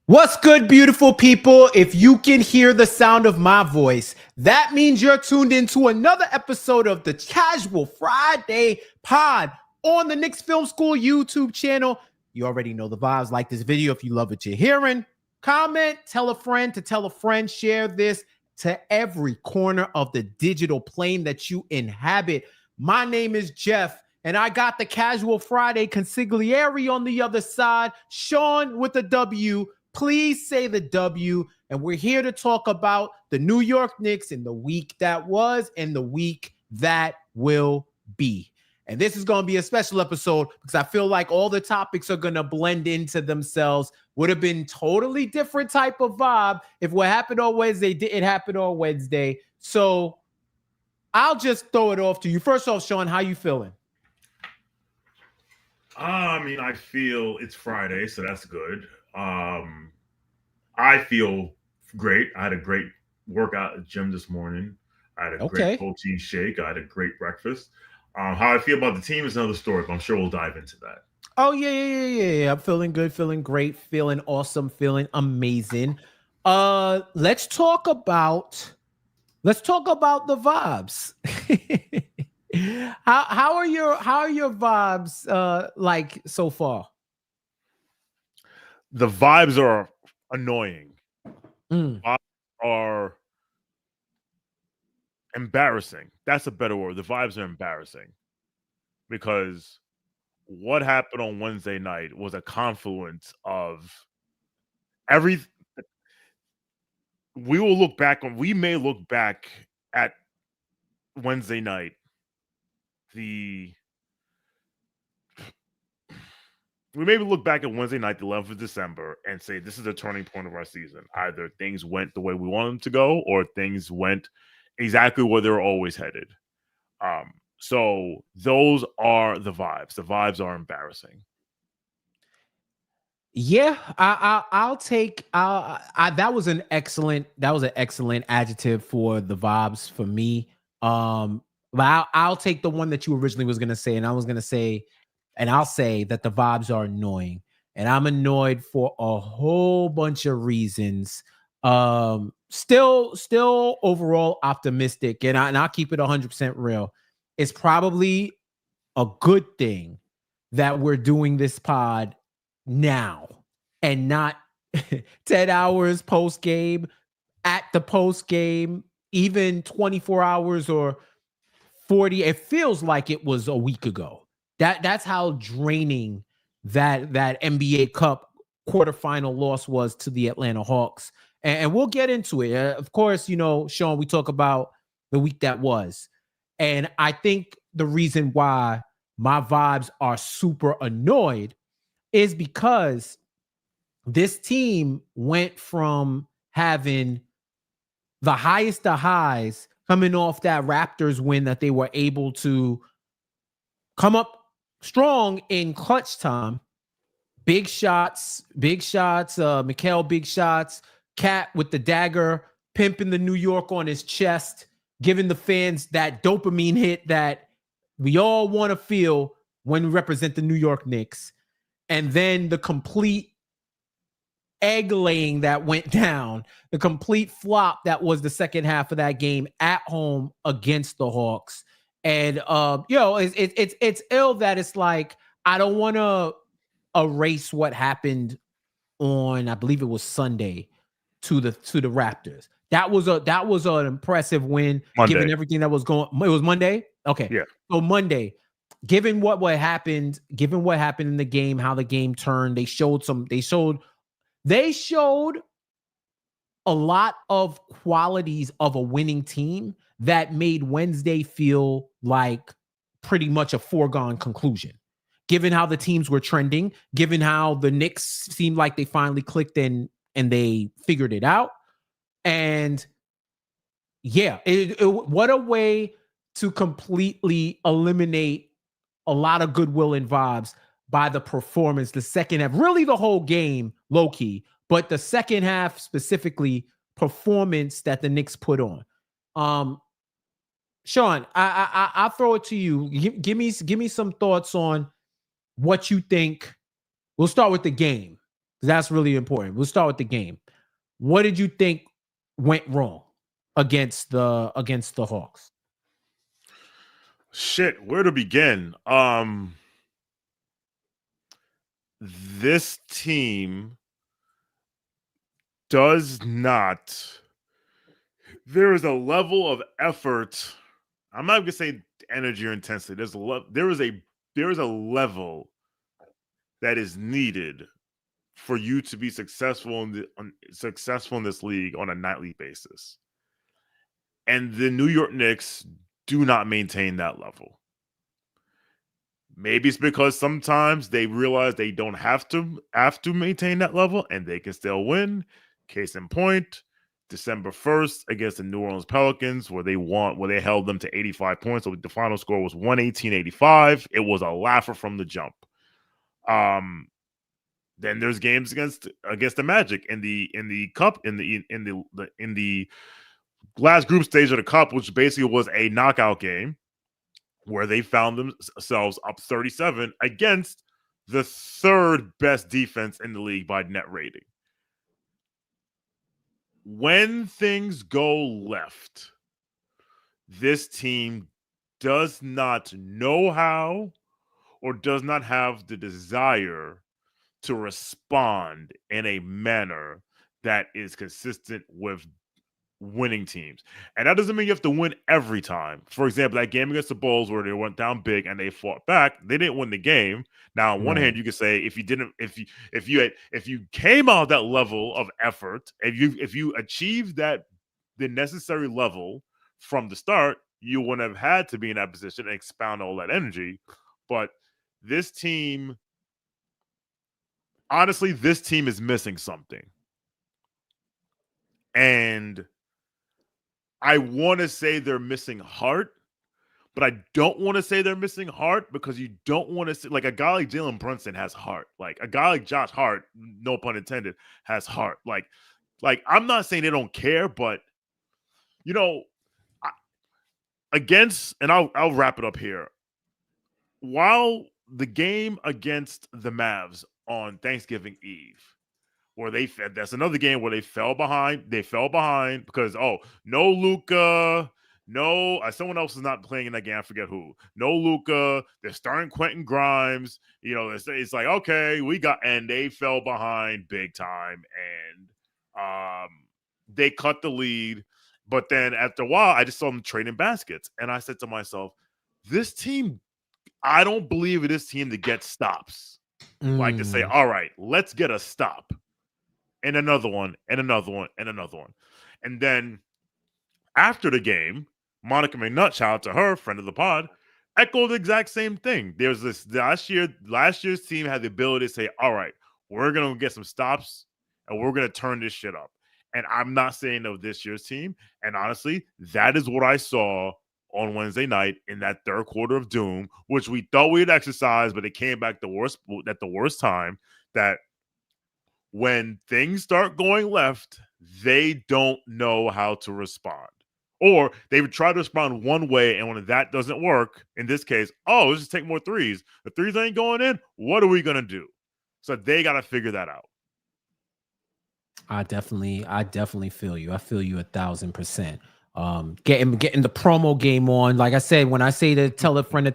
What's good, beautiful people? If you can hear the sound of my voice, that means you're tuned into another episode of the Casual Friday Pod on the Knicks Film School YouTube channel. You already know the vibes. Like this video if you love what you're hearing. Comment, tell a friend to tell a friend, share this to every corner of the digital plane that you inhabit. My name is Jeff, and I got the Casual Friday consigliere on the other side, Shawn with a W. Please say the W. And we're here to talk about the New York Knicks in the week that was and the week that will be. And this is going to be a special episode because I feel like all the topics are going to blend into themselves. Would have been totally different type of vibe if what happened on Wednesday didn't happen on Wednesday. So I'll just throw it off to you. First off, Shawn, how you feeling? I feel it's Friday, so that's good. I feel great. I had a great workout at the gym this morning. I had a great protein shake. I had a great breakfast. How I feel about the team is another story, but I'm sure we'll dive into that. Oh, yeah. I'm feeling good, feeling great, feeling awesome, feeling amazing. Let's talk about the vibes. How are your vibes like so far? The vibes are annoying. Vibes are embarrassing. That's a better word. The vibes are embarrassing because what happened on Wednesday night was a confluence of everything. We may look back at Wednesday night. We maybe look back at Wednesday night, the 11th of December, and say this is a turning point of our season. Either things went the way we wanted them to go, or things went exactly where they're always headed. So those are the vibes. The vibes are embarrassing. Yeah, I'll take. That was an excellent adjective for the vibes for me. But I'll take the one that you originally was gonna say, and I'll say that the vibes are annoying, and I'm annoyed for a whole bunch of reasons. Still overall optimistic, and I'll keep it 100% real. It's probably a good thing that we're doing this pod now and not 10 hours post game, at the post game, even 24 hours or 40. It feels like it was a week ago. That's how draining that NBA Cup quarterfinal loss was to the Atlanta Hawks. And we'll get into it. Of course, Shawn, we talk about the week that was. And I think the reason why my vibes are super annoyed is because this team went from having the highest of highs coming off that Raptors win that they were able to come up strong in clutch time. Big shots, Mikal big shots, Cat with the dagger, pimping the New York on his chest, giving the fans that dopamine hit that we all want to feel when we represent the New York Knicks. And then the complete egg laying that went down, the complete flop that was the second half of that game at home against the Hawks. And it's ill that it's like I don't want to erase what happened on, I believe it was Sunday, to the Raptors. That was an impressive win, given everything that was going. It was Monday. Okay, yeah. So Monday, given what happened in the game, how the game turned, they showed a lot of qualities of a winning team that made Wednesday feel like pretty much a foregone conclusion. Given how the teams were trending, given how the Knicks seemed like they finally clicked and they figured it out. And yeah, what a way to completely eliminate a lot of goodwill and vibes by the performance, the second half, really the whole game, low key, but the second half specifically performance that the Knicks put on. Shawn, I'll throw it to you. Give me some thoughts on what you think. We'll start with the game. That's really important. We'll start with the game. What did you think went wrong against the Hawks? Shit, where to begin? This team does not. There is a level of effort. I'm not gonna say energy or intensity. There is a level that is needed for you to be successful successful in this league on a nightly basis. And the New York Knicks do not maintain that level. Maybe it's because sometimes they realize they don't have to maintain that level and they can still win. Case in point, December 1st against the New Orleans Pelicans, where they held them to 85 points. So the final score was 118-85. It was a laugher from the jump. Then there's games against the Magic in the cup in the last group stage of the cup, which basically was a knockout game, where they found themselves up 37 against the third best defense in the league by net rating. When things go left, this team does not know how or does not have the desire to respond in a manner that is consistent with winning teams. And that doesn't mean you have to win every time. For example, that game against the Bulls where they went down big and they fought back, they didn't win the game. Now, on one hand, you could say if you came out that level of effort, if you achieved the necessary level from the start, you wouldn't have had to be in that position and expound all that energy. But this team, honestly, this team is missing something. And I want to say they're missing heart, but I don't want to say they're missing heart because you don't want to say, like, a guy like Jalen Brunson has heart. Like a guy like Josh Hart, no pun intended, has heart. Like I'm not saying they don't care, but I'll wrap it up here. While the game against the Mavs on Thanksgiving Eve, where that's another game where they fell behind. They fell behind because, no Luka, no, someone else is not playing in that game. I forget who. No Luka. They're starting Quentin Grimes. It's like, okay, and they fell behind big time, and they cut the lead. But then after a while, I just saw them trading baskets, and I said to myself, this team, I don't believe it is team to get stops. Like to say, all right, let's get a stop. And another one, and another one, and another one. And then after the game, Monica McNutt, shout out to her, friend of the pod, echoed the exact same thing. There's this last year's team had the ability to say, all right, we're going to get some stops and we're going to turn this shit up. And I'm not saying of this year's team. And honestly, that is what I saw on Wednesday night in that third quarter of doom, which we thought we'd exercise, but it came back at the worst time. That when things start going left, they don't know how to respond. Or they would try to respond one way, and when that doesn't work, in this case, let's just take more threes. The threes ain't going in. What are we going to do? So they got to figure that out. I definitely feel you. I feel you 1,000%. Getting the promo game on. Like I said, when I say to tell a friend,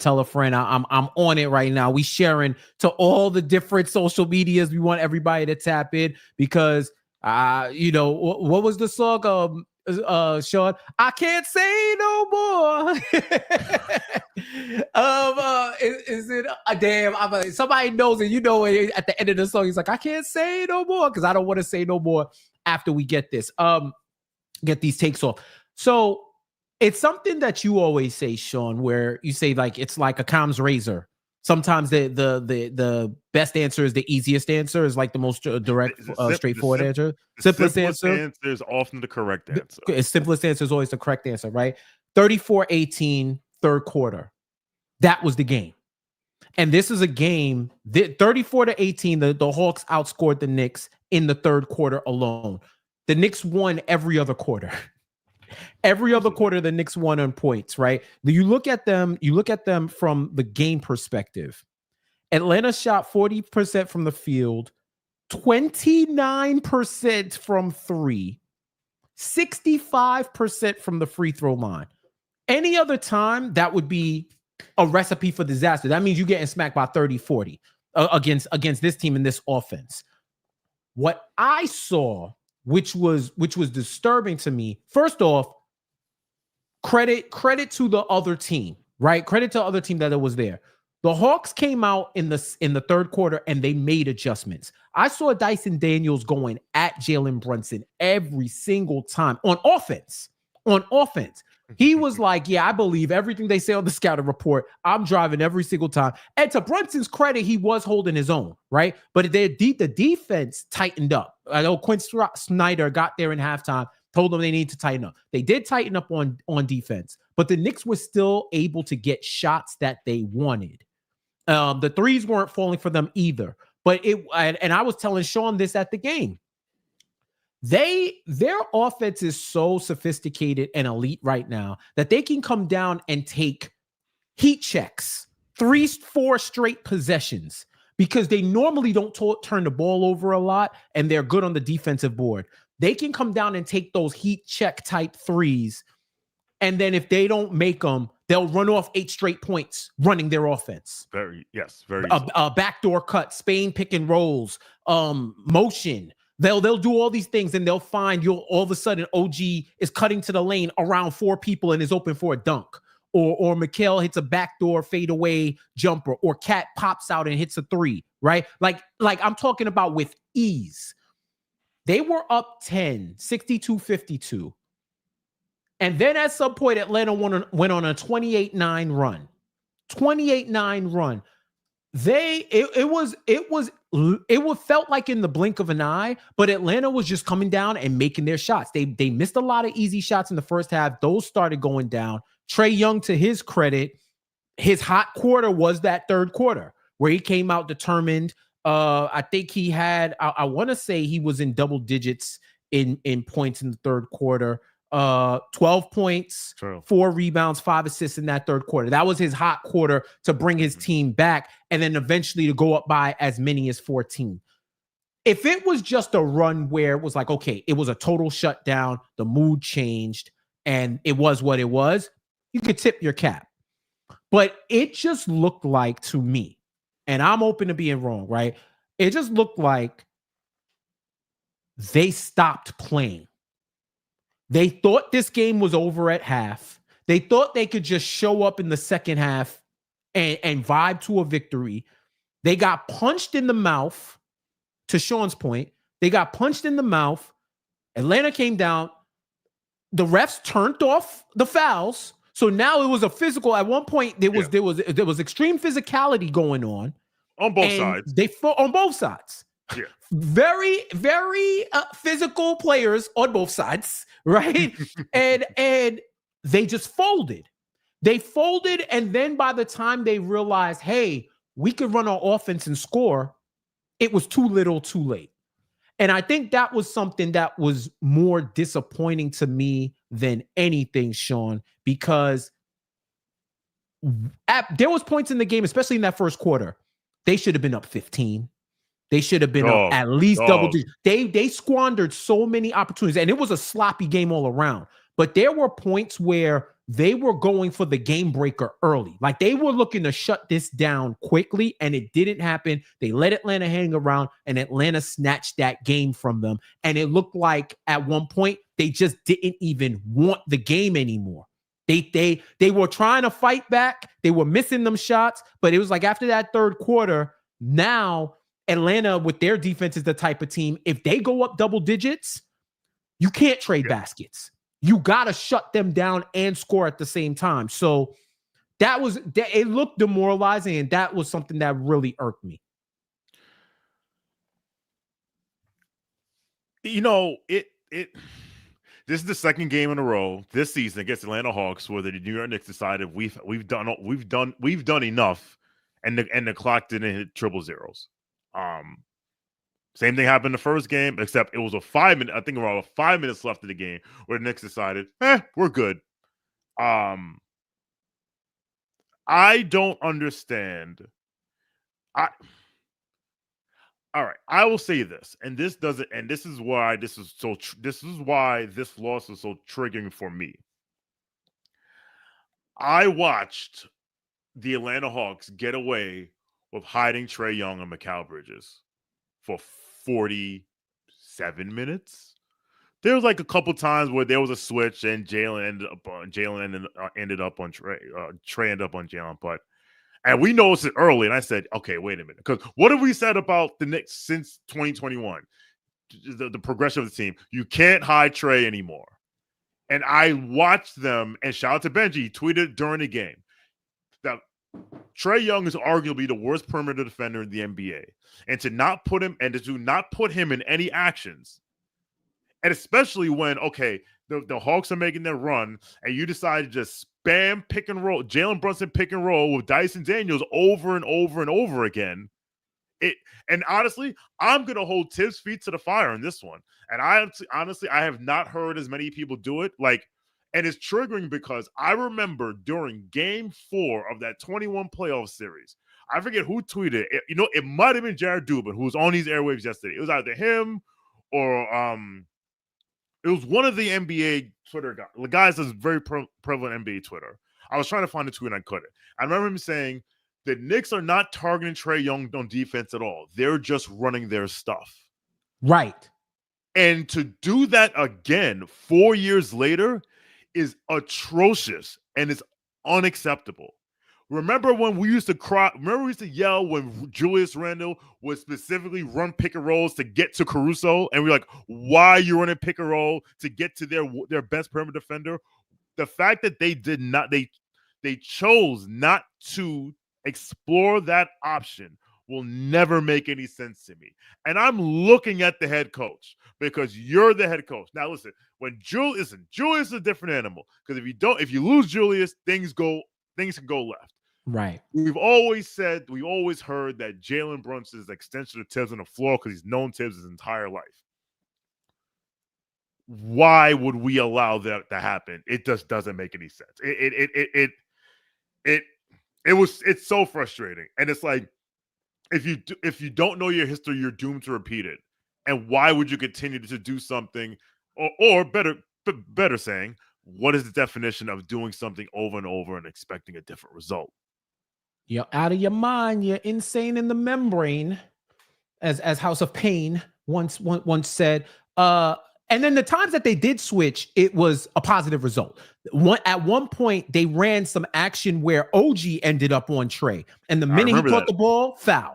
I'm on it right now. We sharing to all the different social medias. We want everybody to tap in because what was the song? Shawn, I can't say no more. Is it damn? Somebody knows it. At the end of the song, he's like, I can't say no more because I don't want to say no more after we get this. Get these takes off. So it's something that you always say, Shawn, where you say like it's like a Com's razor. Sometimes the best answer is the easiest answer, is like the most direct, straightforward answer. Simplest answer is often the correct answer. The simplest answer is always the correct answer, right? 34-18, third quarter. That was the game. And this is a game that 34-18, the Hawks outscored the Knicks in the third quarter alone. The Knicks won every other quarter. Every other quarter, the Knicks won on points, right? You look at them from the game perspective. Atlanta shot 40% from the field, 29% from three, 65% from the free throw line. Any other time, that would be a recipe for disaster. That means you're getting smacked by 30, 40 against this team in this offense. What I saw, which was disturbing to me, first off, credit to the other team, right? Credit to the other team that it was there. The Hawks came out in the third quarter and they made adjustments. I saw Dyson Daniels going at Jalen Brunson every single time on offense. On offense. He was like, yeah, I believe everything they say on the scouting report. I'm driving every single time. And to Brunson's credit, he was holding his own, right? But the defense tightened up. I know Quinn Snyder got there in halftime, told them they need to tighten up. They did tighten up on defense, but the Knicks were still able to get shots that they wanted. The threes weren't falling for them either. But and I was telling Shawn this at the game. Their offense is so sophisticated and elite right now that they can come down and take heat checks, 3-4 straight possessions, because they normally don't turn the ball over a lot and they're good on the defensive board. They can come down and take those heat check type threes. And then if they don't make them, they'll run off 8 straight points running their offense. Very Backdoor cut, Spain pick and rolls, motion. They'll do all these things and they'll find all of a sudden OG is cutting to the lane around 4 people and is open for a dunk. Or Mikal hits a backdoor fadeaway jumper, or Cat pops out and hits a 3, right? Like I'm talking about with ease. They were up 10, 62-52. And then at some point, Atlanta went on a 28-9 run. 28-9 run. It felt like in the blink of an eye, but Atlanta was just coming down and making their shots. They missed a lot of easy shots in the first half. Those started going down. Trey Young, to his credit, his hot quarter was that third quarter where he came out determined. I think he had, I want to say he was in double digits in points in the third quarter. 12 points, True. 4 rebounds, 5 assists in that third quarter. That was his hot quarter to bring his team back, and then eventually to go up by as many as 14. If it was just a run where it was like, okay, it was a total shutdown, the mood changed, and it was what it was, you could tip your cap. But it just looked like, to me, and I'm open to being wrong, right? It just looked like they stopped playing. They thought this game was over at half. They thought they could just show up in the second half and vibe to a victory. They got punched in the mouth, to Shawn's point. They got punched in the mouth. Atlanta came down. The refs turned off the fouls. So now it was a physical. At one point, there was extreme physicality going on. On both sides. They fought on both sides. Yeah. Very, very physical players on both sides, right? and they just folded. They folded, and then by the time they realized, hey, we could run our offense and score, it was too little, too late. And I think that was something that was more disappointing to me than anything, Shawn, because there was points in the game, especially in that first quarter, they should have been up 15. They should have been up at least double digits. They squandered so many opportunities, and it was a sloppy game all around. But there were points where they were going for the game breaker early. Like they were looking to shut this down quickly, and it didn't happen. They let Atlanta hang around, and Atlanta snatched that game from them. And it looked like at one point they just didn't even want the game anymore. They were trying to fight back. They were missing them shots, but it was like after that third quarter, now Atlanta with their defense is the type of team, if they go up double digits, you can't trade baskets. You got to shut them down and score at the same time. So it looked demoralizing, and that was something that really irked me. You know, this is the second game in a row this season against Atlanta Hawks where the New York Knicks decided we've done enough, and the clock didn't hit triple zeros. Same thing happened in the first game, except it was a 5-minute. I think around 5 minutes left of the game where the Knicks decided, we're good. I don't understand. All right, I will say this, and this is why this is why this loss is so triggering for me. I watched the Atlanta Hawks get away with hiding Trey Young and Mikal Bridges for 47 minutes. There was like a couple times where there was a switch and Jalen ended up on Trey. Trey ended up on Jalen, and we noticed it early. And I said, okay, wait a minute, because what have we said about the Knicks since 2021? The progression of the team. You can't hide Trey anymore. And I watched them, and shout out to Benji, he tweeted during the game that Trey Young is arguably the worst perimeter defender in the NBA. And to not put him in any actions, and especially when, okay, the Hawks are making their run, and you decide to just spam pick and roll, Jalen Brunson pick and roll with Dyson Daniels over and over and over again. And honestly, I'm gonna hold Tibbs' feet to the fire on this one. And I have not heard as many people do it. And it's triggering because I remember during Game 4 of that 21 playoff series, I forget who tweeted it. It might have been Jared Dubin, who was on these airwaves yesterday. It was either him or it was one of the NBA Twitter guys. The guys that's very prevalent NBA Twitter. I was trying to find the tweet and I couldn't. I remember him saying, the Knicks are not targeting Trey Young on defense at all. They're just running their stuff. Right. And to do that again 4 years later is atrocious and it's unacceptable. Remember when we used to cry? Remember we used to yell when Julius Randle would specifically run pick and rolls to get to Caruso? And we're like, why are you running pick and roll to get to their best perimeter defender? The fact that they chose not to explore that option will never make any sense to me. And I'm looking at the head coach because you're the head coach. Now listen, Julius is a different animal, because if you lose Julius, things can go left. Right. We've always heard that Jalen Brunson is an extension of Tibbs on the floor because he's known Tibbs his entire life. Why would we allow that to happen? It just doesn't make any sense. It's so frustrating. And it's like, if you don't know your history, you're doomed to repeat it. And why would you continue to do something, or better saying, what is the definition of doing something over and over and expecting a different result? You're out of your mind. You're insane in the membrane, as House of Pain once said. And then the times that they did switch, it was a positive result. At one point, they ran some action where OG ended up on Trey. And the minute he caught the ball, foul.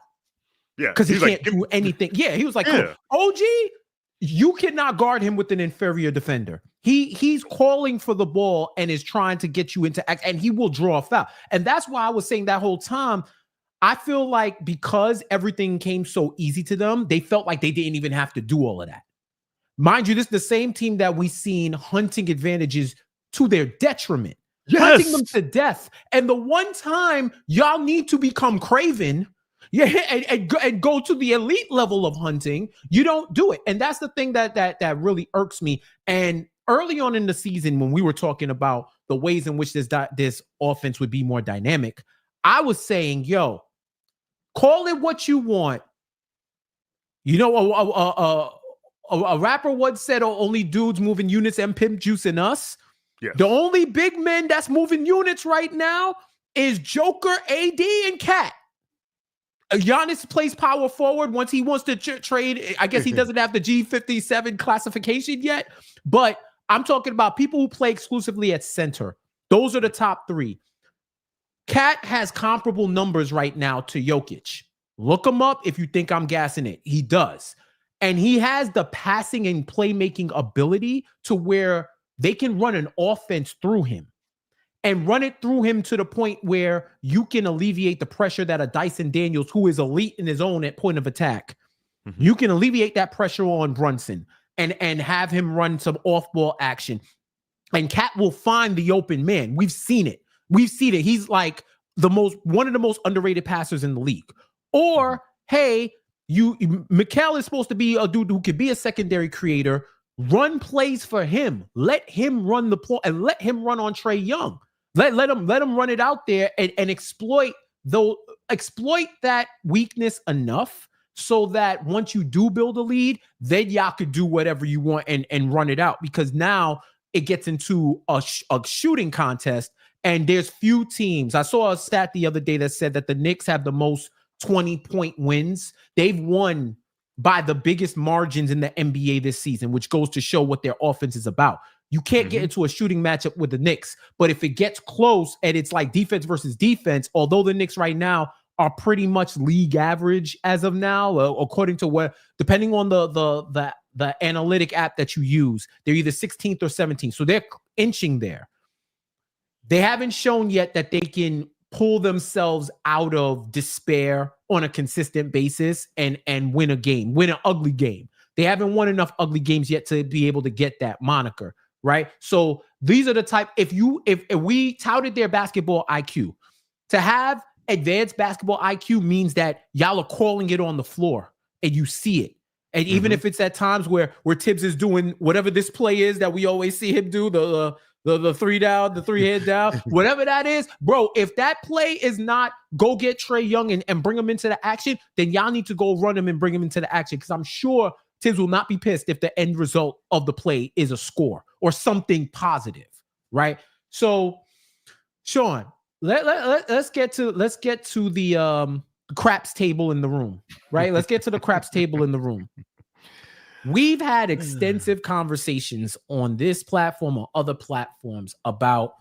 Yeah. Because he can't do anything. Yeah, he was like, yeah. OG, you cannot guard him with an inferior defender. He's calling for the ball and is trying to get you into act, and he will draw a foul. And that's why I was saying that whole time, I feel like because everything came so easy to them, they felt like they didn't even have to do all of that. Mind you, this is the same team that we've seen hunting advantages to their detriment. Yes. Hunting them to death. And the one time y'all need to become Craven, and go to the elite level of hunting, you don't do it. And that's the thing that really irks me. And early on in the season, when we were talking about the ways in which this offense would be more dynamic, I was saying, yo, call it what you want. A rapper once said, only dudes moving units and pimp juicing us. Yes. The only big men that's moving units right now is Joker, AD, and Cat. Giannis plays power forward once he wants to trade. I guess he doesn't have the G57 classification yet, but I'm talking about people who play exclusively at center. Those are the top three. Cat has comparable numbers right now to Jokic. Look him up if you think I'm gassing it. He does. And he has the passing and playmaking ability to where they can run an offense through him and run it through him to the point where you can alleviate the pressure that a Dyson Daniels, who is elite in his own at point of attack, you can alleviate that pressure on Brunson and have him run some off-ball action. And Cat will find the open man. We've seen it. He's like one of the most underrated passers in the league. Or, hey, Mikal is supposed to be a dude who could be a secondary creator. Run plays for him. Let him run the play and let him run on Trey Young. Let him run it out there and exploit that weakness enough so that once you do build a lead, then y'all could do whatever you want and run it out, because now it gets into a shooting contest. And there's few teams. I saw a stat the other day that said that the Knicks have the most 20-point wins. They've won by the biggest margins in the NBA this season, which goes to show what their offense is about. You can't get into a shooting matchup with the Knicks, but if it gets close and it's like defense versus defense, although the Knicks right now are pretty much league average as of now, according to what, depending on the analytic app that you use, they're either 16th or 17th. So they're inching there. They haven't shown yet that they can pull themselves out of despair on a consistent basis and win a game, win an ugly game. They haven't won enough ugly games yet to be able to get that moniker, right? So these are the type, if we touted their basketball IQ, to have advanced basketball IQ means that y'all are calling it on the floor and you see it. And even if it's at times where Tibbs is doing whatever this play is that we always see him do, the three down, the three head down, whatever that is, bro, if that play is not go get Trey Young and bring him into the action, then y'all need to go run him and bring him into the action, because I'm sure Tibbs will not be pissed if the end result of the play is a score or something positive, right? So, Shawn, let's get to the craps table in the room, right? Let's get to the craps table in the room. We've had extensive conversations on this platform or other platforms about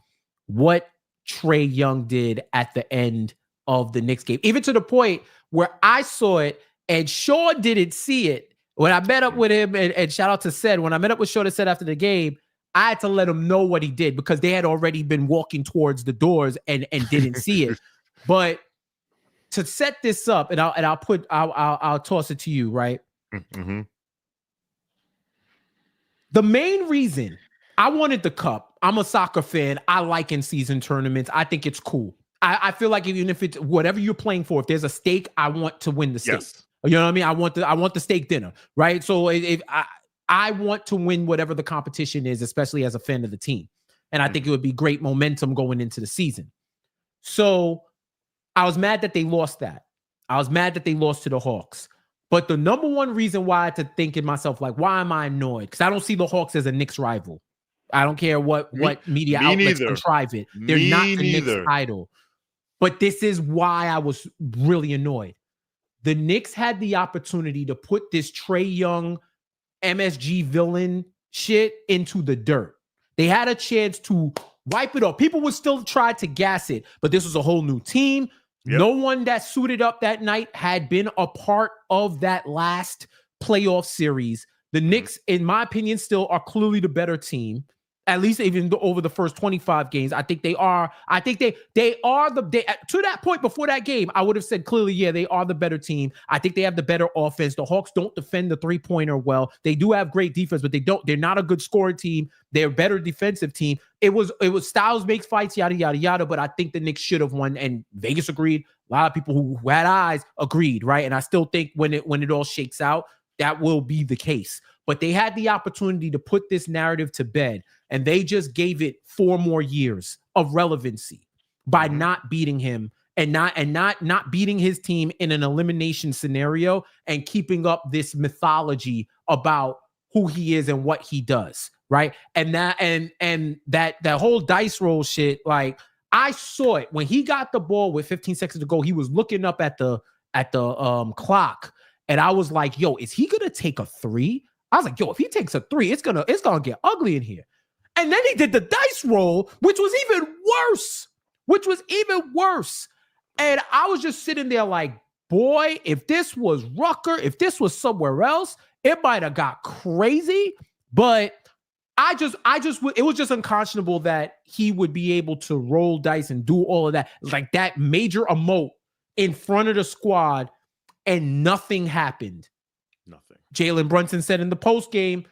what Trey Young did at the end of the Knicks game, even to the point where I saw it and Shaw didn't see it. When I met up with him, and shout out to Said, when I met up with Shaw and Said after the game, I had to let him know what he did, because they had already been walking towards the doors and didn't see it. But to set this up, and I'll toss it to you, right? Mm-hmm. The main reason I wanted the cup, I'm a soccer fan. I like in-season tournaments. I think it's cool. I feel like even if it's whatever you're playing for, if there's a stake, I want to win the stake. Yes. You know what I mean? I want the steak dinner, right? So if I want to win whatever the competition is, especially as a fan of the team. And I think it would be great momentum going into the season. So I was mad that they lost that. I was mad that they lost to the Hawks. But the number one reason why I had to think in myself, like, why am I annoyed? Because I don't see the Hawks as a Knicks rival. I don't care what media outlets contrive it. They're not the Knicks idol. But this is why I was really annoyed. The Knicks had the opportunity to put this Trey Young MSG villain shit into the dirt. They had a chance to wipe it off. People would still try to gas it, but this was a whole new team. Yep. No one that suited up that night had been a part of that last playoff series. The Knicks, in my opinion, still are clearly the better team. At least even over the first 25 games, I think they are. I think they are to that point before that game, I would have said clearly, yeah, they are the better team. I think they have the better offense. The Hawks don't defend the three-pointer well. They do have great defense, but they're not a good scoring team. They're a better defensive team. It was Styles makes fights, yada, yada, yada, but I think the Knicks should have won, and Vegas agreed. A lot of people who had eyes agreed, right? And I still think when it all shakes out, that will be the case. But they had the opportunity to put this narrative to bed, and they just gave it 4 more years of relevancy by not beating him and not beating his team in an elimination scenario and keeping up this mythology about who he is and what he does, right? And that whole dice roll shit, like, I saw it when he got the ball with 15 seconds to go. He was looking up at the clock, and I was like, "Yo, is he gonna take a 3?" I was like, "Yo, if he takes a 3, it's gonna get ugly in here." And then he did the dice roll, which was even worse. And I was just sitting there like, boy, if this was Rucker, if this was somewhere else, it might have got crazy. But it was just unconscionable that he would be able to roll dice and do all of that, like that major emote in front of the squad, and nothing happened. Nothing. Jalen Brunson said in the post game,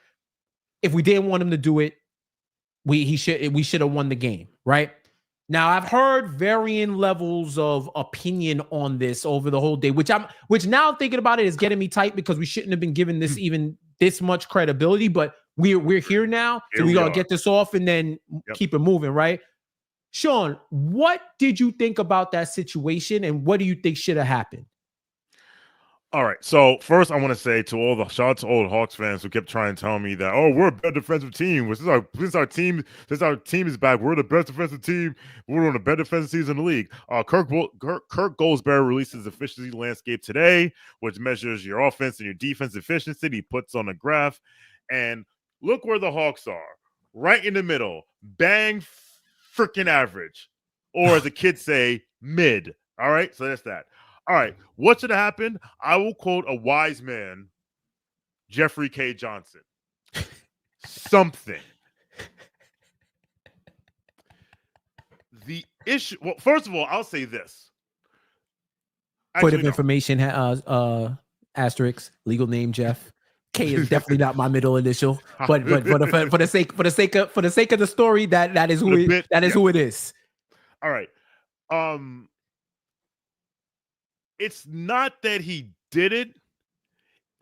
if we didn't want him to do it, we should have won the game, right? Now, I've heard varying levels of opinion on this over the whole day, which now thinking about it is getting me tight, because we shouldn't have been given this even this much credibility, but we're here now, so we gotta get this off and then keep it moving, right? Shawn, what did you think about that situation, and what do you think should have happened? All right. So first, I want to say to all the shout out to old Hawks fans who kept trying to tell me that, oh, we're a better defensive team. Since our team is back, we're the best defensive team. We're on a better defensive season in the league. Kirk Goldsberry releases efficiency landscape today, which measures your offense and your defense efficiency. He puts on a graph, and look where the Hawks are, right in the middle, bang, freaking average, or as the kids say, mid. All right, so that's that. All right, what should have happened? I will quote a wise man, Jeffrey K. Johnson. Something. The issue. Well, first of all, I'll say this. Point of information, asterisk, legal name Jeff. K is definitely not my middle initial, but for the sake of the story, that is who it is. All right. It's not that he did it,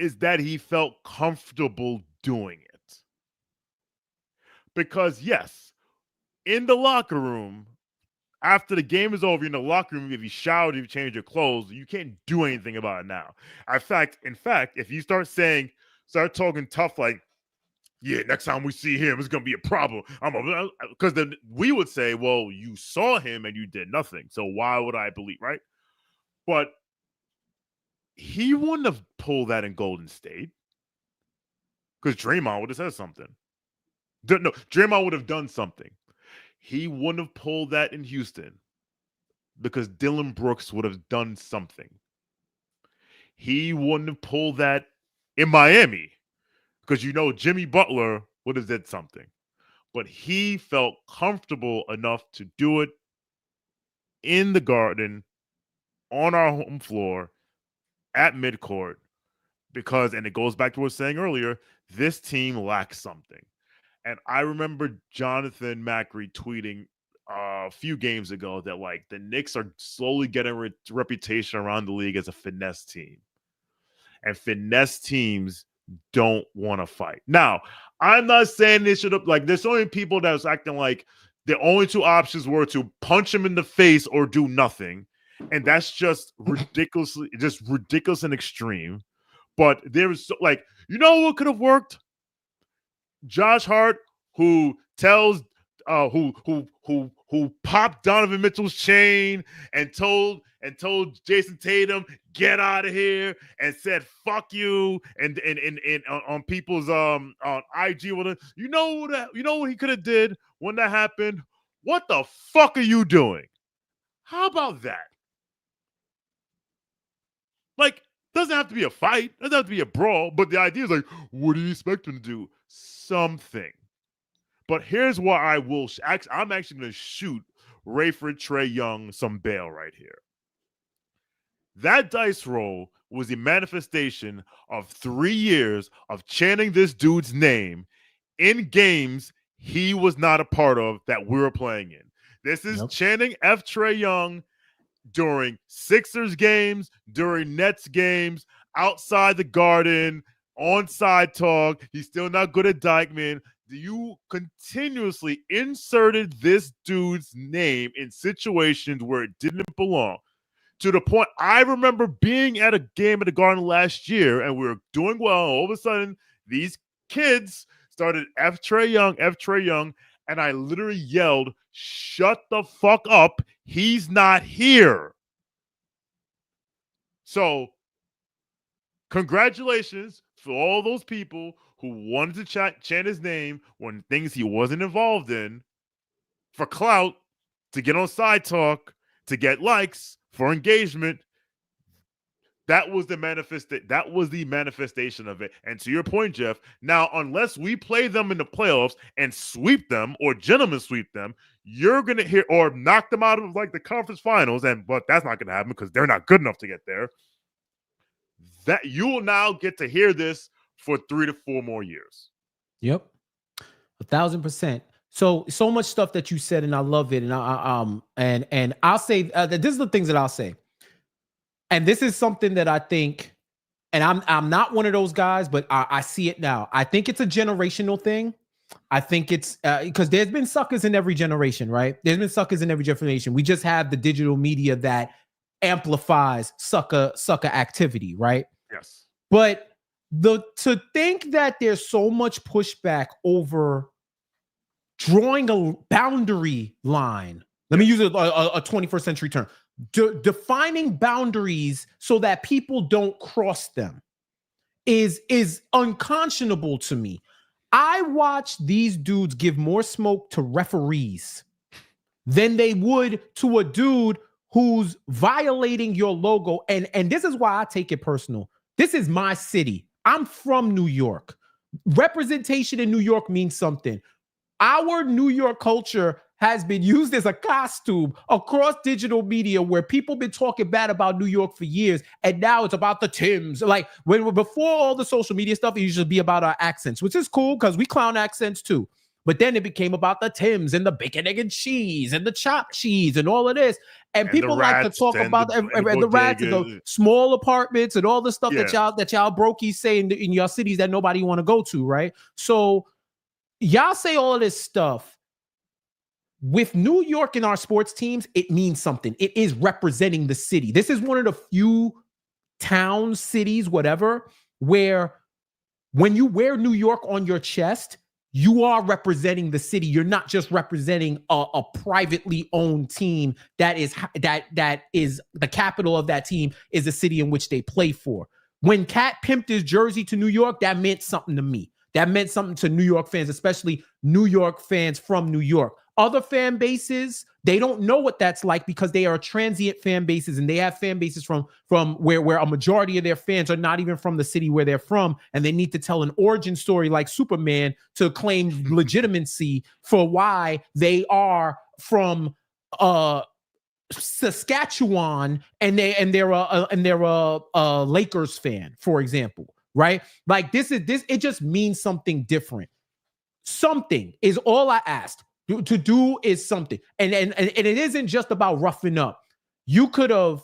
it's that he felt comfortable doing it. Because yes, in the locker room, after the game is over, in the locker room, if you showered, if you change your clothes, you can't do anything about it now. In fact, if you start talking tough, like, yeah, next time we see him, it's gonna be a problem. Because then we would say, well, you saw him and you did nothing, so why would I believe, right? But he wouldn't have pulled that in Golden State because Draymond would have said something. No, Draymond would have done something. He wouldn't have pulled that in Houston because Dylan Brooks would have done something. He wouldn't have pulled that in Miami because Jimmy Butler would have did something. But he felt comfortable enough to do it in the Garden on our home floor at midcourt because, and it goes back to what I was saying earlier, this team lacks something. And I remember Jonathan Macri tweeting a few games ago that, like, the Knicks are slowly getting a reputation around the league as a finesse team. And finesse teams don't want to fight. Now, I'm not saying they should have, like, there's so many people that was acting like the only two options were to punch him in the face or do nothing. And that's just ridiculous and extreme. But there was like, what could have worked? Josh Hart, who tells who popped Donovan Mitchell's chain and told Jason Tatum, get out of here, and said fuck you, and on people's on IG with it. You know what he could have did when that happened? What the fuck are you doing? How about that? Like, doesn't have to be a fight, doesn't have to be a brawl, but the idea is like, what do you expect him to do? Something. But here's why I'm actually going to shoot Rayford Trey Young some bail right here. That dice roll was the manifestation of 3 years of chanting this dude's name in games he was not a part of that we were playing in. This is chanting F. Trey Young during Sixers games, during Nets games, outside the Garden, on side talk. He's still not good at Dykeman. You continuously inserted this dude's name in situations where it didn't belong. To the point, I remember being at a game at the Garden last year, and we were doing well. All of a sudden, these kids started F. Trey Young, and I literally yelled, shut the fuck up. He's not here. So, congratulations for all those people who wanted to chant his name when things he wasn't involved in for clout, to get on side talk, to get likes, for engagement. That was the manifestation of it. And to your point, Jeff, now, unless we play them in the playoffs and sweep them or gentlemen sweep them, you're going to hear, or knock them out of like the conference finals, but that's not going to happen because they're not good enough to get there. That you will now get to hear this for 3 to 4 more years. Yep. 1,000%. So much stuff that you said, and I love it. And I'll say that this is the things that I'll say. And this is something that I think, and I'm not one of those guys, but I see it now. I think it's a generational thing. I think it's because there's been suckers in every generation, right? There's been suckers in every generation. We just have the digital media that amplifies sucker activity, right? But to think that there's so much pushback over drawing a boundary line. Let me use a 21st century term. Defining boundaries so that people don't cross them is unconscionable to me. I watch these dudes give more smoke to referees than they would to a dude who's violating your logo. And this is why I take it personal. This is my city. I'm from New York. Representation in New York means something. Our New York culture has been used as a costume across digital media where people been talking bad about New York for years, and now it's about the Tims. Like before all the social media stuff, it used to be about our accents, which is cool because we clown accents too. But then it became about the Tims and the bacon, egg, and cheese and the chopped cheese and all of this. And people like to talk about the rats and the small apartments and all the stuff that y'all brokies say in your cities that nobody want to go to, right? So y'all say all of this stuff. With New York and our sports teams, it means something. It is representing the city. This is one of the few towns, cities, whatever, where when you wear New York on your chest, you are representing the city. You're not just representing a privately owned team that is the capital of that team is the city in which they play for. When Cat pimped his jersey to New York, that meant something to me. That meant something to New York fans, especially New York fans from New York. Other fan bases, they don't know what that's like because they are transient fan bases, and they have fan bases from where a majority of their fans are not even from the city where they're from, and they need to tell an origin story like Superman to claim legitimacy for why they are from Saskatchewan and they're a Lakers fan, for example, right? Like this it just means something different. Something is all I asked. To do is something, and it isn't just about roughing up. You could have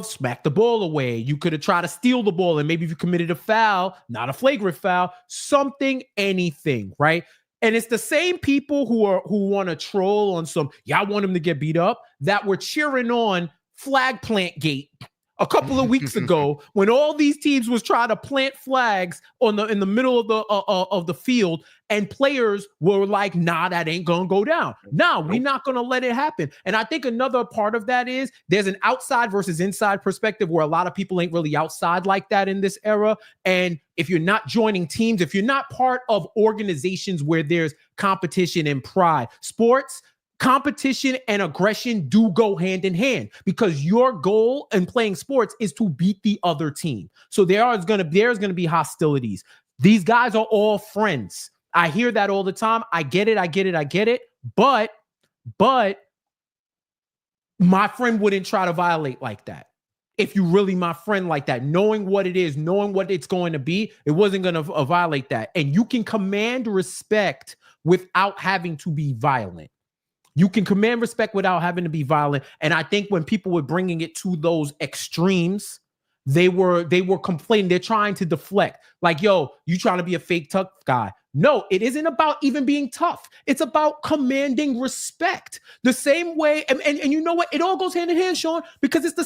smacked the ball away. You could have tried to steal the ball, and maybe if you committed a foul, not a flagrant foul, something, anything, right? And it's the same people who want to troll on some. Y'all want him to get beat up that were cheering on Flag Plant Gate a couple of weeks ago when all these teams was trying to plant flags in the middle of the field, and players were like, nah, that ain't gonna go down. No, we're not gonna let it happen. And I think another part of that is there's an outside versus inside perspective where a lot of people ain't really outside like that in this era. And if you're not joining teams, if you're not part of organizations where there's competition and pride, sports, competition and aggression do go hand in hand because your goal in playing sports is to beat the other team. So there's going to be hostilities. These guys are all friends. I hear that all the time. I get it. But my friend wouldn't try to violate like that. If you really my friend like that, knowing what it is, knowing what it's going to be, it wasn't going to violate that. And you can command respect without having to be violent. You can command respect without having to be violent. And I think when people were bringing it to those extremes, they were complaining. They're trying to deflect. Like, yo, you trying to be a fake tough guy. No, it isn't about even being tough. It's about commanding respect. The same way, and you know what? It all goes hand in hand, Shawn, because it's the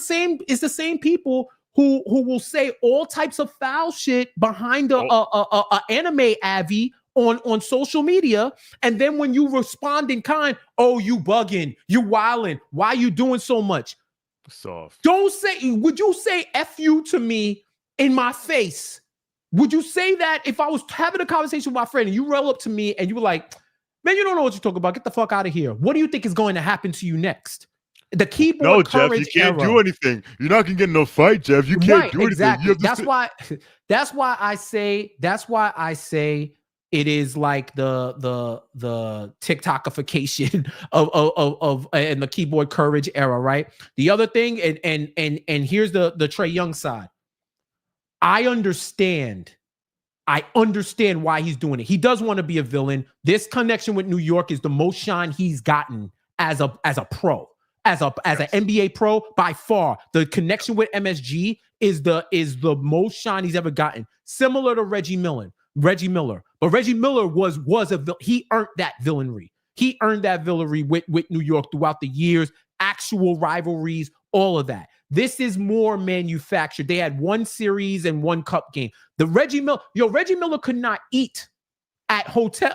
same people who will say all types of foul shit behind a anime avi on social media, and then when you respond in kind, oh, you bugging, you wilding, why you doing so much? Soft. Would you say F you to me in my face? Would you say that if I was having a conversation with my friend and you roll up to me and you were like, man, you don't know what you're talking about, get the fuck out of here. What do you think is going to happen to you next? The keyboard no, Jeff, you can't do anything. You're not gonna get in no fight, Jeff. You can't do exactly. anything. That's why I say it is like the TikTokification of and the keyboard courage era, right? The other thing, and here's the Trey Young side. I understand why he's doing it. He does want to be a villain. This connection with New York is the most shine he's gotten as a pro, as an NBA pro by far. The connection with MSG is the most shine he's ever gotten. Similar to Reggie Miller. But Reggie Miller he earned that villainy. He earned that villainy with New York throughout the years, actual rivalries, all of that. This is more manufactured. They had one series and one cup game. The Reggie Miller could not eat at hotel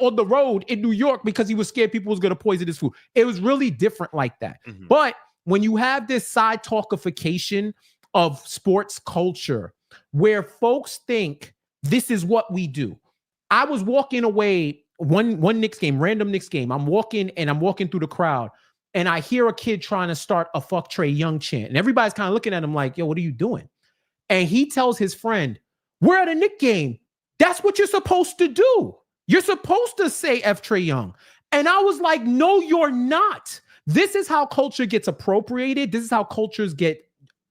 on the road in New York because he was scared people was going to poison his food. It was really different like that. Mm-hmm. But when you have this side talkification of sports culture where folks think this is what we do. I was walking away one Knicks game, random Knicks game. I'm walking through the crowd and I hear a kid trying to start a fuck Trey Young chant. And everybody's kind of looking at him like, yo, what are you doing? And he tells his friend, we're at a Knicks game. That's what you're supposed to do. You're supposed to say F Trey Young. And I was like, no, you're not. This is how culture gets appropriated. This is how cultures get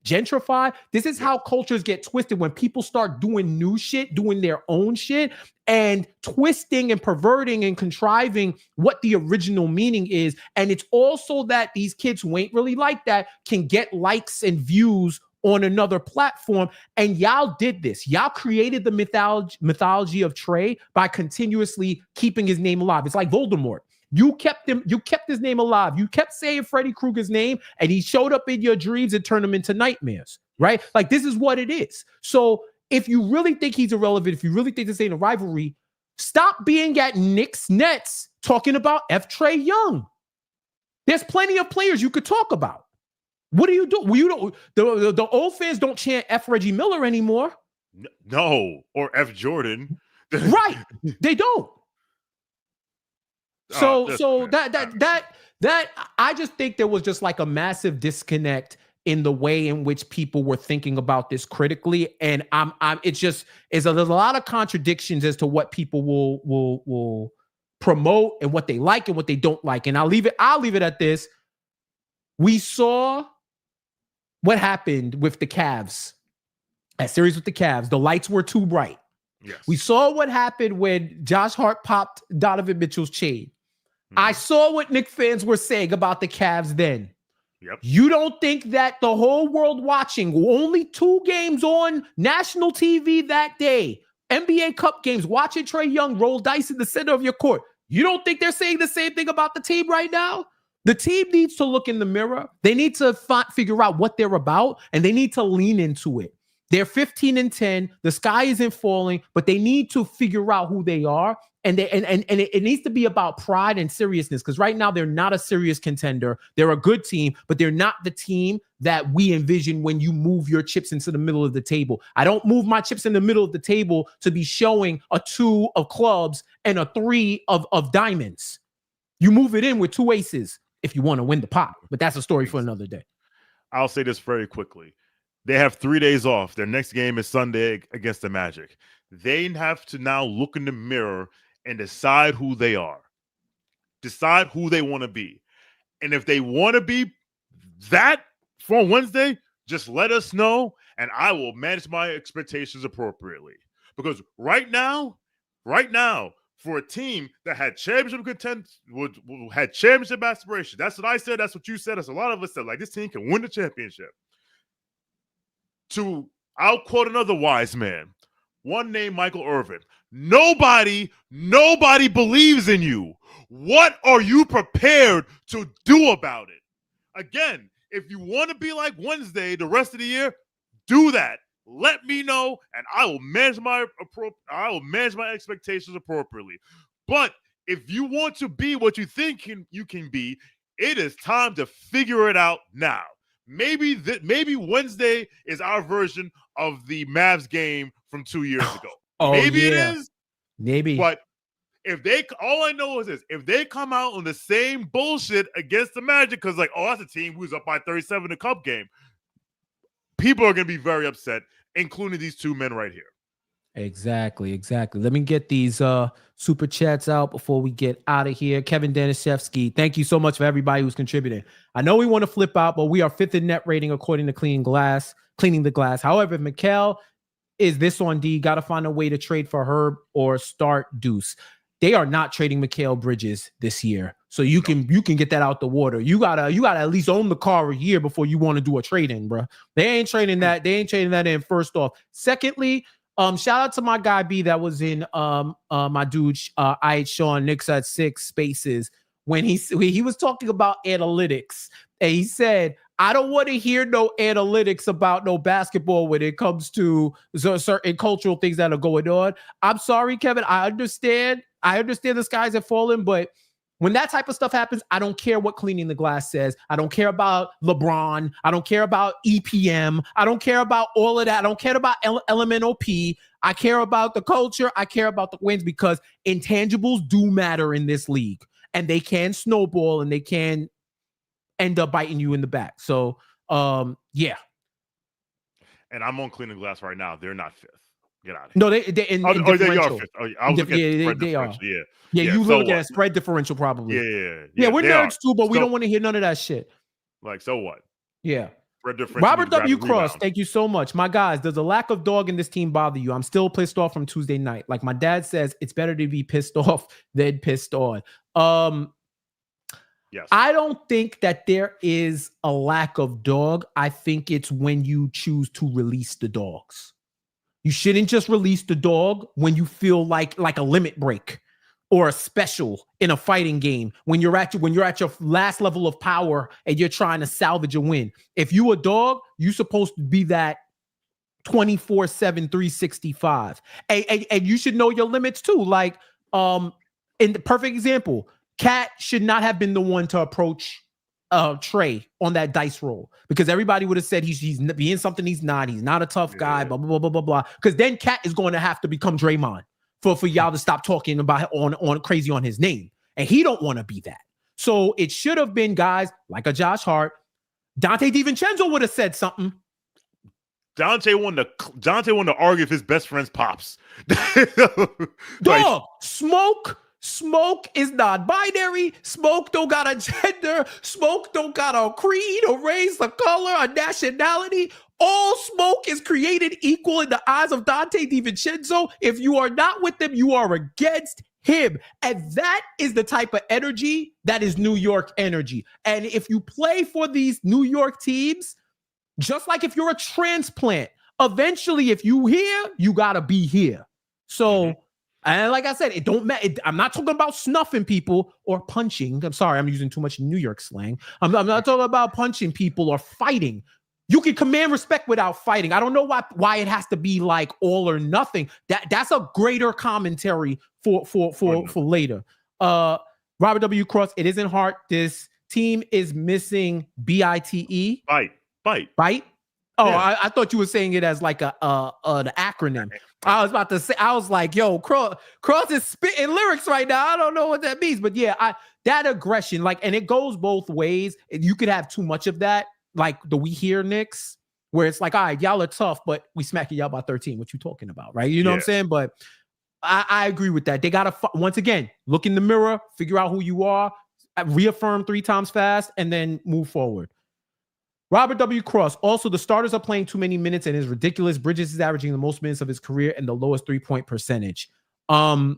gentrified. This is how cultures get twisted when people start doing new shit, doing their own shit, and twisting and perverting and contriving what the original meaning is. And it's also that these kids who ain't really like that can get likes and views on another platform. And y'all did this. Y'all created the mythology of Trey by continuously keeping his name alive. It's like Voldemort. You kept his name alive. You kept saying Freddy Krueger's name, and he showed up in your dreams and turned them into nightmares, right? Like, this is what it is. So if you really think he's irrelevant, if you really think this ain't a rivalry, stop being at Knicks Nets talking about F Trey Young. There's plenty of players you could talk about. What do you do? Well, you don't. The old fans don't chant F Reggie Miller anymore. No, or F Jordan. Right? They don't. So that I just think there was just like a massive disconnect in the way in which people were thinking about this critically, and there's a lot of contradictions as to what people will promote and what they like and what they don't like. And I'll leave it at this. We saw what happened with the Cavs. That series with the Cavs, the lights were too bright. Yes. We saw what happened when Josh Hart popped Donovan Mitchell's chain. I saw what Knicks fans were saying about the Cavs then. Yep. You don't think that the whole world watching only 2 games on national TV that day, NBA Cup games, watching Trey Young roll dice in the center of your court. You don't think they're saying the same thing about the team right now? The team needs to look in the mirror. They need to figure out what they're about, and they need to lean into it. They're 15-10. The sky isn't falling, but they need to figure out who they are. And it needs to be about pride and seriousness, because right now they're not a serious contender. They're a good team, but they're not the team that we envision when you move your chips into the middle of the table. I don't move my chips in the middle of the table to be showing a 2 of clubs and a 3 of diamonds. You move it in with 2 aces if you want to win the pot, but that's a story for another day. I'll say this very quickly. They have 3 days off. Their next game is Sunday against the Magic. They have to now look in the mirror and decide who they are. Decide who they want to be. And if they want to be that for Wednesday, just let us know, and I will manage my expectations appropriately. Because right now, for a team that had championship had championship aspirations, that's what I said, that's what you said, that's a lot of us said, like, this team can win the championship. I'll quote another wise man, one named Michael Irvin. Nobody believes in you. What are you prepared to do about it? Again, if you want to be like Wednesday the rest of the year, do that. Let me know, and I will manage my expectations appropriately. But if you want to be what you think you can be, it is time to figure it out now. Maybe Wednesday is our version of the Mavs game from 2 years ago. Maybe it is. Maybe. But all I know is this: if they come out on the same bullshit against the Magic, because that's a team who's up by 37 in the Cup game, people are going to be very upset, including these 2 men right here. Exactly. Let me get these super chats out before we get out of here. Kevin Danishevsky, thank you so much for everybody who's contributing. I know we want to flip out, but we are 5th in net rating according to Cleaning the Glass. However, if Mikal is this on D, got to find a way to trade for Herb or start Deuce. They are not trading Mikal Bridges this year. So you can get that out the water. You gotta at least own the car a year before you want to do a trade-in, bro. They ain't trading that in, first off. Secondly, shout out to my guy B that was in my dude I Shawn Knicks at 6 Spaces when he was talking about analytics, and he said, I don't want to hear no analytics about no basketball when it comes to certain cultural things that are going on. I'm sorry, Kevin. I understand the skies have fallen, but when that type of stuff happens, I don't care what cleaning the glass says. I don't care about LeBron. I don't care about EPM. I don't care about all of that. I don't care about elemental P. I care about the culture. I care about the wins because intangibles do matter in this league, and they can snowball and they can end up biting you in the back. So, yeah. And I'm on cleaning glass right now. They're not fifth. Get out of here. No, they in they are differential. fifth. I was looking at spread they are. differential. Yeah. Yeah, you so look at spread differential probably. Yeah, we're nerds too, but we don't want to hear none of that shit. Like, so what? Yeah. Spread differential. Robert W. Cross, thank you so much. My guys, does a lack of dog in this team bother you? I'm still pissed off from Tuesday night. Like my dad says, it's better to be pissed off than pissed on. Yes. I don't think that there is a lack of dog. I think it's when you choose to release the dogs. You shouldn't just release the dog when you feel like a limit break or a special in a fighting game. When you're at your last level of power and you're trying to salvage a win. If you a dog, you're supposed to be that 24/7, 365. And you should know your limits too. Like, in the perfect example, Cat should not have been the one to approach Trey on that dice roll because everybody would have said he's being something he's not. He's not a tough guy, blah, blah, blah, blah, blah. Because then Cat is going to have to become Draymond for y'all to stop talking about on crazy on his name. And he don't want to be that. So it should have been guys like a Josh Hart. Dante DiVincenzo would have said something. Dante wanted to argue if his best friend's pops. Dog, Smoke is non-binary. Smoke don't got a gender. Smoke don't got a creed, a race, a color, a nationality. All Smoke is created equal in the eyes of Dante DiVincenzo. If you are not with them, you are against him. And that is the type of energy that is New York energy. And if you play for these New York teams, just like if you're a transplant, eventually if you here, you got to be here. So... And like I said, it don't matter. I'm not talking about snuffing people or punching. I'm sorry, I'm using too much New York slang. I'm not talking about punching people or fighting. You can command respect without fighting. I don't know why it has to be like all or nothing. That's a greater commentary for later. Robert W. Cross, it isn't hard. This team is missing BITE. Bite. Oh, yeah. I thought you were saying it as like an acronym. I was about to say, I was like, yo, Cross is spitting lyrics right now. I don't know what that means. But yeah, that aggression, like, and it goes both ways. You could have too much of that, like the We Hear Knicks, where it's like, all right, y'all are tough, but we smacking y'all by 13. What you talking about, right? You know what I'm saying? But I agree with that. They got to, once again, look in the mirror, figure out who you are, reaffirm 3 times fast, and then move forward. Robert W. Cross. Also, the starters are playing too many minutes and it's ridiculous. Bridges is averaging the most minutes of his career and the lowest 3-point percentage. I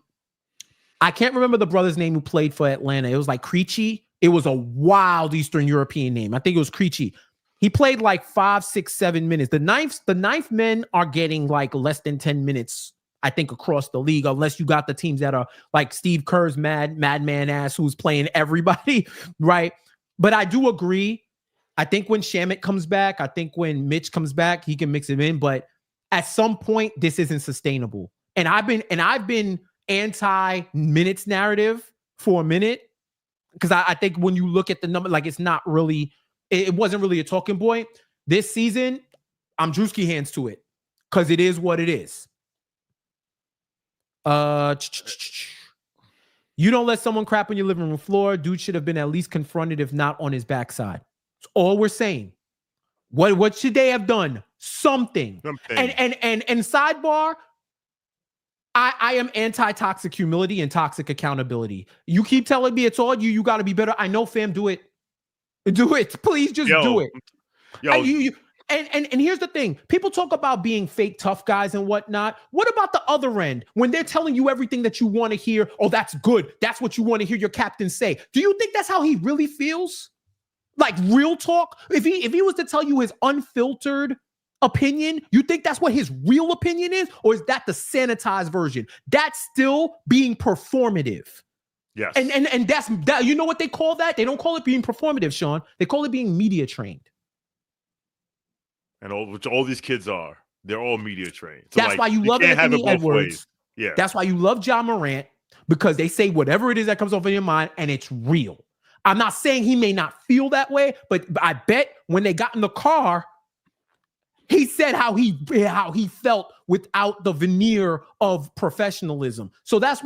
can't remember the brother's name who played for Atlanta. It was like Krejci. It was a wild Eastern European name. I think it was Krejci. He played like 5, 6, 7 minutes. The ninth men are getting like less than 10 minutes, I think, across the league, unless you got the teams that are like Steve Kerr's madman ass who's playing everybody, right? But I do agree. I think when Shamet comes back, I think when Mitch comes back, he can mix it in. But at some point, this isn't sustainable. And I've been anti-minutes narrative for a minute because I think when you look at the number, like it's not really, it wasn't really a talking point. This season, I'm Drewski hands to it because it is what it is. You don't let someone crap on your living room floor. Dude should have been at least confronted, if not on his backside. That's all we're saying. What should they have done? Something. And sidebar, I am anti-toxic humility and toxic accountability. You keep telling me it's all you. You got to be better. I know, fam. Do it. Do it. Please just do it. And here's the thing. People talk about being fake tough guys and whatnot. What about the other end? When they're telling you everything that you want to hear, oh, that's good. That's what you want to hear your captain say. Do you think that's how he really feels? Like real talk? If he was to tell you his unfiltered opinion, you think that's what his real opinion is? Or is that the sanitized version? That's still being performative. Yes. And that's that. You know what they call that? They don't call it being performative, Sean. They call it being media trained. and which all these kids are. They're all media trained. So That's why you love can't have it Anthony both Edwards. ways. Yeah. That's why you love John Morant, because they say whatever it is that comes off in your mind, and it's real. I'm not saying he may not feel that way, but I bet when they got in the car, he said how he felt without the veneer of professionalism. So that's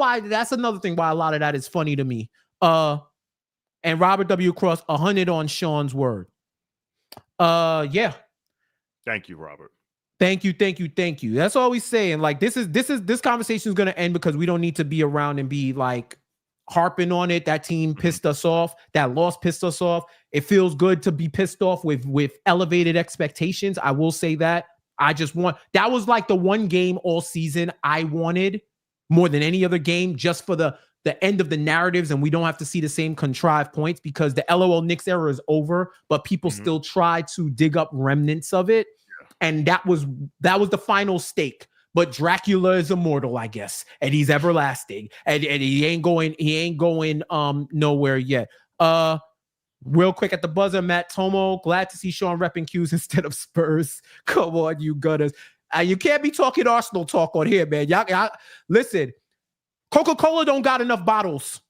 another thing why a lot of that is funny to me. And Robert W. Cross, 100 on Sean's word. Yeah. Thank you, Robert. Thank you. That's all we saying. Like, this conversation is going to end because we don't need to be around and be like harping on it. That team pissed us off. That loss pissed us off. It feels good to be pissed off with elevated expectations. I will say that. That was like the one game all season I wanted more than any other game, just for the end of the narratives, and we don't have to see the same contrived points, because the LOL Knicks era is over, but people still try to dig up remnants of it. And that was the final stake. But Dracula is immortal, I guess, and he's everlasting, and he ain't going nowhere yet. Real quick at the buzzer, Matt Tomo, glad to see Sean repping Qs instead of Spurs. Come on, you gutters. You can't be talking Arsenal talk on here, man. Y'all listen. Coca-Cola don't got enough bottles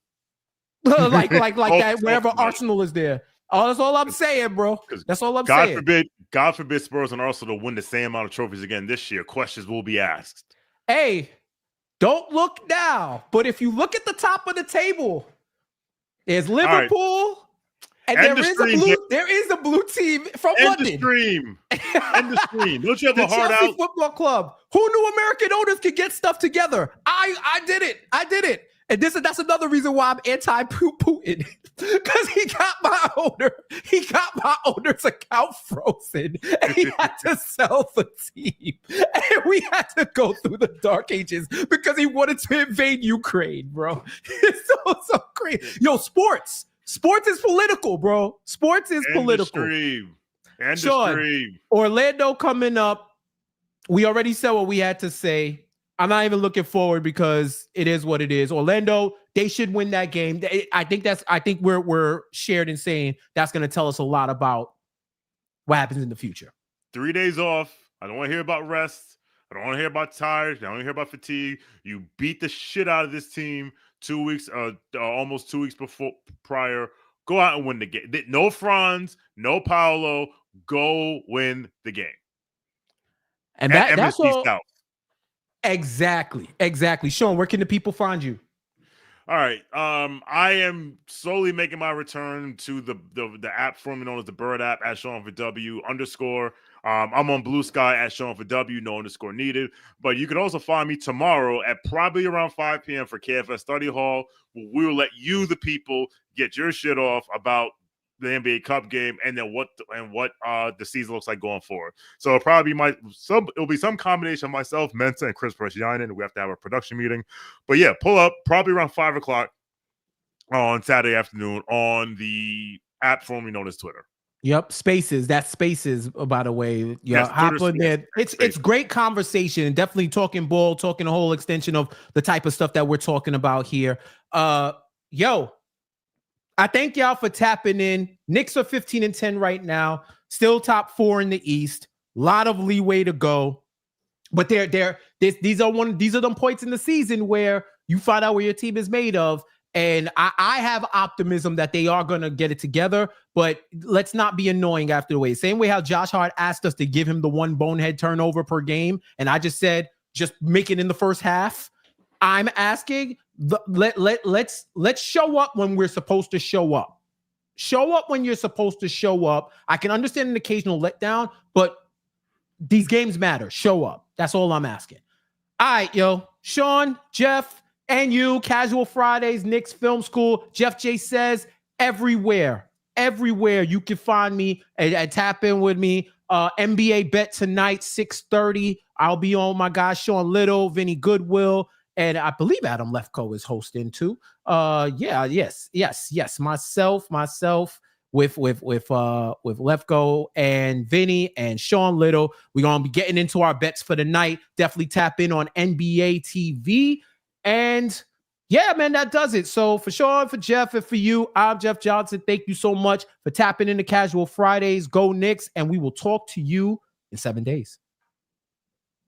like that wherever Arsenal is there. Oh, that's all I'm saying, bro. That's all I'm saying. God forbid Spurs and Arsenal win the same amount of trophies again this year. Questions will be asked. Hey, don't look now. But if you look at the top of the table, there's Liverpool. And there is a blue team from London. End the stream. Don't you have a heart Chelsea out? Football Club. Who knew American owners could get stuff together? I did it. And that's another reason why I'm anti-Putin, because he got my owner's account frozen, and he had to sell the team, and we had to go through the dark ages because he wanted to invade Ukraine, bro. It's so crazy. Yo, sports is political, bro. Sports is political. And the stream. Orlando coming up. We already said what we had to say. I'm not even looking forward because it is what it is. Orlando, they should win that game. I think we're shared in saying that's going to tell us a lot about what happens in the future. 3 days off. I don't want to hear about rest. I don't want to hear about tired. I don't want to hear about fatigue. You beat the shit out of this team 2 weeks, almost 2 weeks prior. Go out and win the game. No Franz, no Paolo. Go win the game. And that's all. South. Exactly. Sean, where can the people find you? All right. I am slowly making my return to the app formerly known as the Bird app at Shawn With A W _. I'm on Blue Sky at Shawn With A W, no underscore needed. But you can also find me tomorrow at probably around 5 p.m. for KFS Study Hall. We will let you, the people, get your shit off about the NBA Cup game and then what the season looks like going forward. So it'll probably be some combination of myself, Mensa, and Chris Precianen. We have to have a production meeting. But yeah, pull up probably around 5 o'clock on Saturday afternoon on the app formerly known as Twitter. Yep, Spaces. That's Spaces, by the way. Yeah, hop on there. It's great conversation. Definitely talking ball, talking a whole extension of the type of stuff that we're talking about here. I thank y'all for tapping in. Knicks are 15-10 right now. Still top 4 in the East. A lot of leeway to go. But these are them points in the season where you find out where your team is made of. And I have optimism that they are going to get it together, but let's not be annoying after the way. Same way how Josh Hart asked us to give him the one bonehead turnover per game. And I just said, just make it in the first half. I'm asking, let's show up when we're supposed to show up. Show up when you're supposed to show up. I can understand an occasional letdown, but these games matter. Show up. That's all I'm asking. All right, yo. Sean, Jeff, and you, Casual Fridays, Knicks Film School. Jeff J says everywhere you can find me and tap in with me. NBA bet tonight, 6:30. I'll be on my guy Sean Little, Vinny Goodwill, and I believe Adam Lefko is hosting too. Yes. Myself with Lefko and Vinny and Sean Little. We're gonna be getting into our bets for the night. Definitely tap in on NBA TV. And yeah, man, that does it. So for Sean, for Jeff, and for you, I'm Jeff Johnson. Thank you so much for tapping into Casual Fridays. Go Knicks, and we will talk to you in 7 days.